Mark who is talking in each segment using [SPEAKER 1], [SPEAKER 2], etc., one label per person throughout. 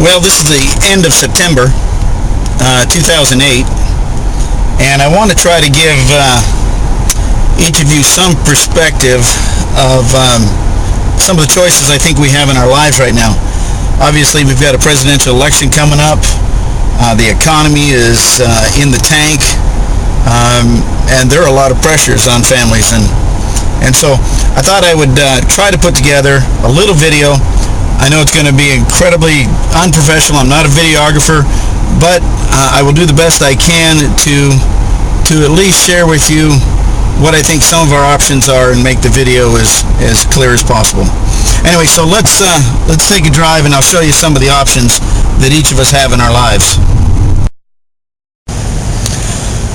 [SPEAKER 1] Well, this is the end of September 2008, and I want to try to give each of you some perspective of some of the choices I think we have in our lives right now. Obviously, we've got a presidential election coming up. The economy is in the tank, and there are a lot of pressures on families. And so I thought I would try to put together a little video. I know it's going to be incredibly unprofessional. I'm not a videographer, but I will do the best I can to at least share with you what I think some of our options are and make the video as clear as possible. Anyway, so let's take a drive, and I'll show you some of the options that each of us have in our lives.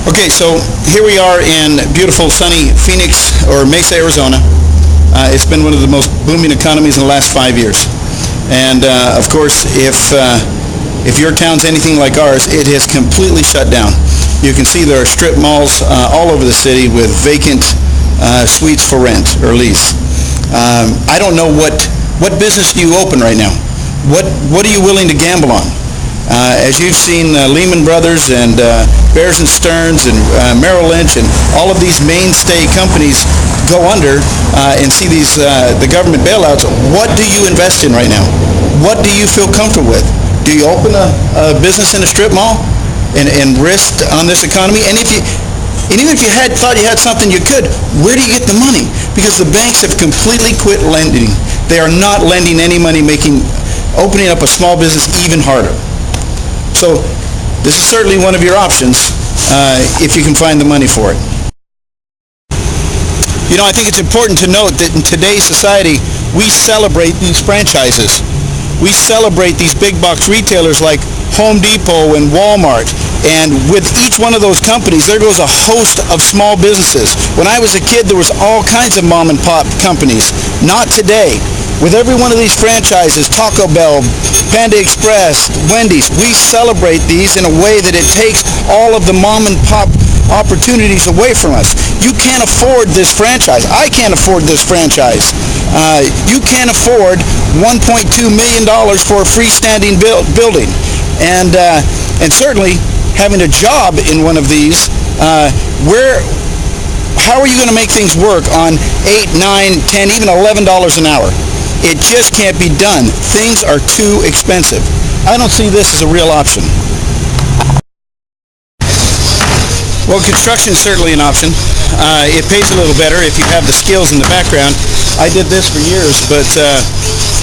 [SPEAKER 1] Okay, so here we are in beautiful sunny Phoenix or Mesa, Arizona. It's been one of the most booming economies in the last 5 years. And of course, if your town's anything like ours, it has completely shut down. You can see there are strip malls all over the city with vacant suites for rent or lease. I don't know what business do you open right now? What are you willing to gamble on? As you've seen Lehman Brothers and Bears and Stearns and Merrill Lynch and all of these mainstay companies go under and see these the government bailouts, what do you invest in right now? What do you feel comfortable with? Do you open a business in a strip mall and risk on this economy? And even if you thought you had something you could, where do you get the money? Because the banks have completely quit lending. They are not lending any money, making opening up a small business even harder. So this is certainly one of your options if you can find the money for it. You know, I think it's important to note that in today's society, we celebrate these franchises. We celebrate these big box retailers like Home Depot and Walmart. And with each one of those companies, there goes a host of small businesses. When I was a kid, there was all kinds of mom and pop companies. Not today. With every one of these franchises, Taco Bell, Panda Express, Wendy's, we celebrate these in a way that it takes all of the mom and pop opportunities away from us. You can't afford this franchise. I can't afford this franchise. You can't afford $1.2 million for a freestanding building. And certainly having a job in one of these, how are you going to make things work on $8, $9, $10, even $11 an hour? It just can't be done. Things are too expensive. I don't see this as a real option. Well, construction is certainly an option. It pays a little better if you have the skills in the background. I did this for years, but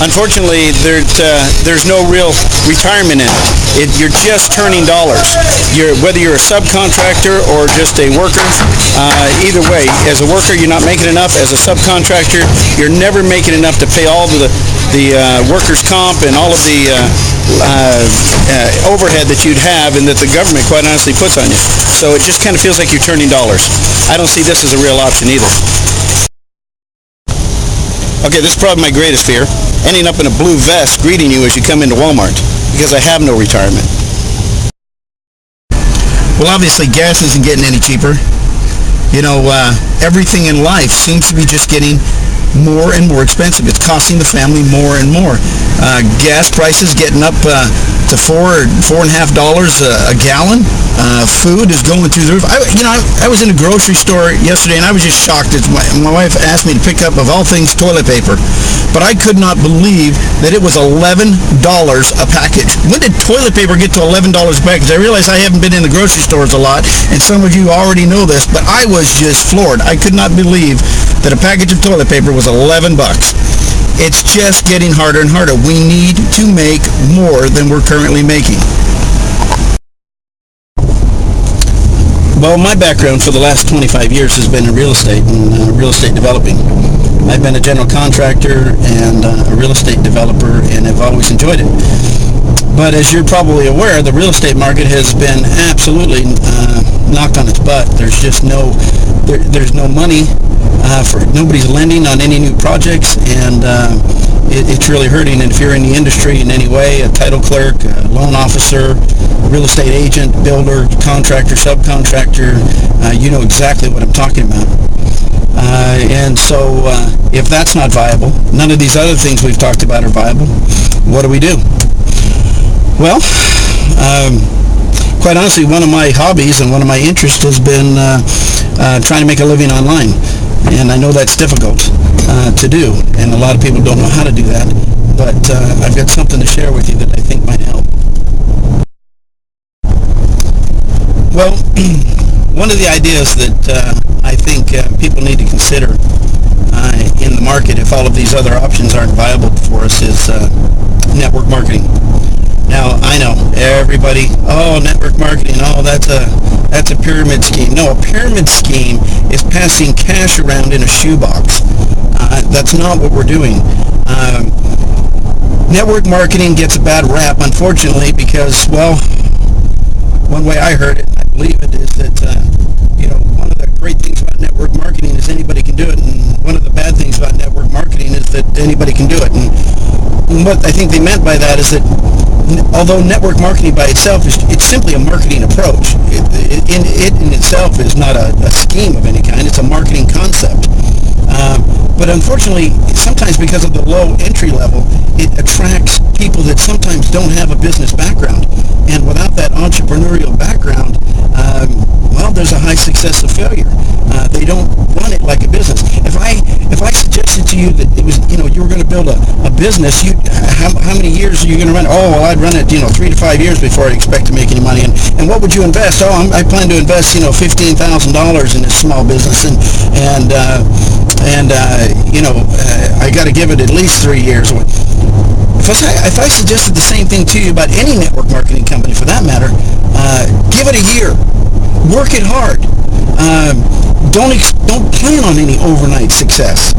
[SPEAKER 1] unfortunately, there's no real retirement in it. You're just turning dollars. Whether you're a subcontractor or just a worker, either way, as a worker, you're not making enough. As a subcontractor, you're never making enough to pay all the workers' comp and all of the overhead that you'd have and that the government, quite honestly, puts on you. So it just kind of feels like you're turning dollars. I don't see this as a real option either. Okay, this is probably my greatest fear, ending up in a blue vest greeting you as you come into Walmart, because I have no retirement. Well, obviously, gas isn't getting any cheaper. You know, everything in life seems to be just getting more and more expensive. It's costing the family more and more. Gas prices getting up to $4.50 a gallon. Food is going through the roof. I was in a grocery store yesterday, and I was just shocked. My wife asked me to pick up, of all things, toilet paper, but I could not believe that it was $11 a package. When did toilet paper get to $11 a package? I realize I haven't been in the grocery stores a lot, and some of you already know this, but I was just floored. I could not believe that a package of toilet paper was $11. It's just getting harder and harder. We need to make more than we're currently making. Well, my background for the last 25 years has been in real estate and real estate developing. I've been a general contractor and a real estate developer, and have always enjoyed it. But as you're probably aware, the real estate market has been absolutely knocked on its butt. There's just there's no money. Nobody's lending on any new projects, and it's really hurting. And if you're in the industry in any way, a title clerk, a loan officer, real estate agent, builder, contractor, subcontractor, you know exactly what I'm talking about. And so if that's not viable, none of these other things we've talked about are viable. What do we do? Well, quite honestly, one of my hobbies and one of my interests has been trying to make a living online. And I know that's difficult to do, and a lot of people don't know how to do that. But I've got something to share with you that I think might help. Well, one of the ideas that I think people need to consider in the market, if all of these other options aren't viable for us, is network marketing. Now, I know everybody, network marketing, that's a pyramid scheme. No, a pyramid scheme is passing cash around in a shoebox. That's not what we're doing. Network marketing gets a bad rap, unfortunately, because, well, one way I heard it, and I believe it, is that, one of the great things about network marketing is anybody can do it, and one of the bad things about network marketing is that anybody can do it. And what I think they meant by that is that although network marketing by itself it's simply a marketing approach. It in itself is not a scheme of any kind. It's a marketing concept. But unfortunately, sometimes because of the low entry level, it attracts people that sometimes don't have a business background. And without that entrepreneurial background, there's a high success of failure. They don't run it like a business. If I suggested to you that it was, you were going to build a business, how many years are you going to run it? Oh, well, I'd run it, 3 to 5 years before I expect to make any money. And what would you invest? Oh, I plan to invest, $15,000 in this small business, and I got to give it at least 3 years. If I suggested the same thing to you about any network marketing company, for that matter, give it a year. Work it hard. Don't plan on any overnight success.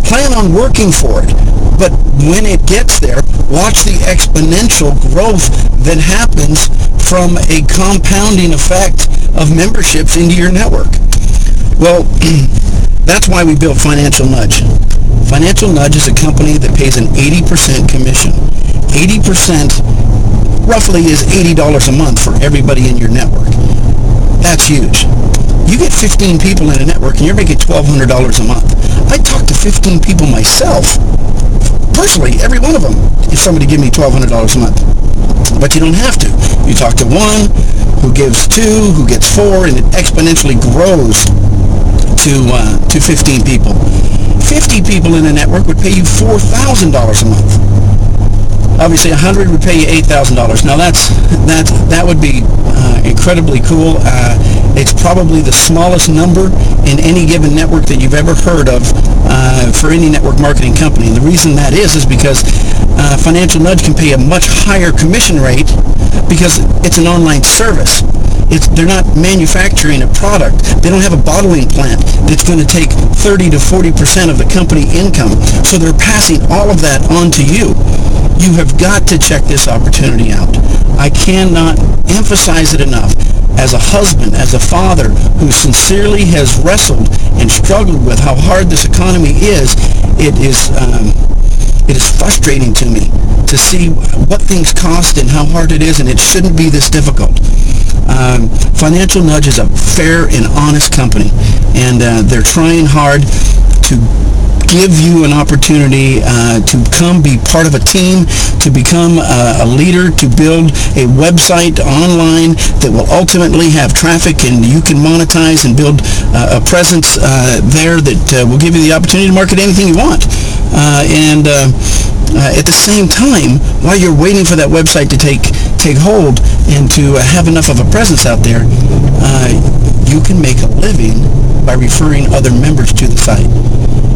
[SPEAKER 1] Plan on working for it. But when it gets there, watch the exponential growth that happens from a compounding effect of memberships into your network. Well, that's why we built Financial Nudge. Financial Nudge is a company that pays an 80% commission. 80% roughly is $80 a month for everybody in your network. That's huge. You get 15 people in a network and you're making $1,200 a month. I talk to 15 people myself, personally, every one of them, if somebody give me $1,200 a month. But you don't have to. You talk to one, who gives two, who gets four, and it exponentially grows to 15 people. 50 people in a network would pay you $4,000 a month. Obviously, 100 would pay you $8,000. Now, that would be incredibly cool. It's probably the smallest number in any given network that you've ever heard of for any network marketing company. And the reason that is because Financial Nudge can pay a much higher commission rate because it's an online service. They're not manufacturing a product. They don't have a bottling plant that's going to take 30 to 40% of the company income. So they're passing all of that on to you. You have got to check this opportunity out. I cannot emphasize it enough. As a husband, as a father who sincerely has wrestled and struggled with how hard this economy is, it is frustrating to me to see what things cost and how hard it is, and it shouldn't be this difficult. Financial Nudge is a fair and honest company, and they're trying hard to give you an opportunity to come be part of a team, to become a leader, to build a website online that will ultimately have traffic and you can monetize and build a presence there that will give you the opportunity to market anything you want. At the same time, while you're waiting for that website to take hold and to have enough of a presence out there, you can make a living by referring other members to the site.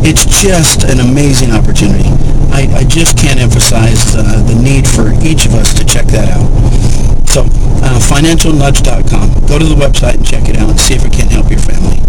[SPEAKER 1] It's just an amazing opportunity. I just can't emphasize the need for each of us to check that out. So, financialnudge.com. Go to the website and check it out and see if it can help your family.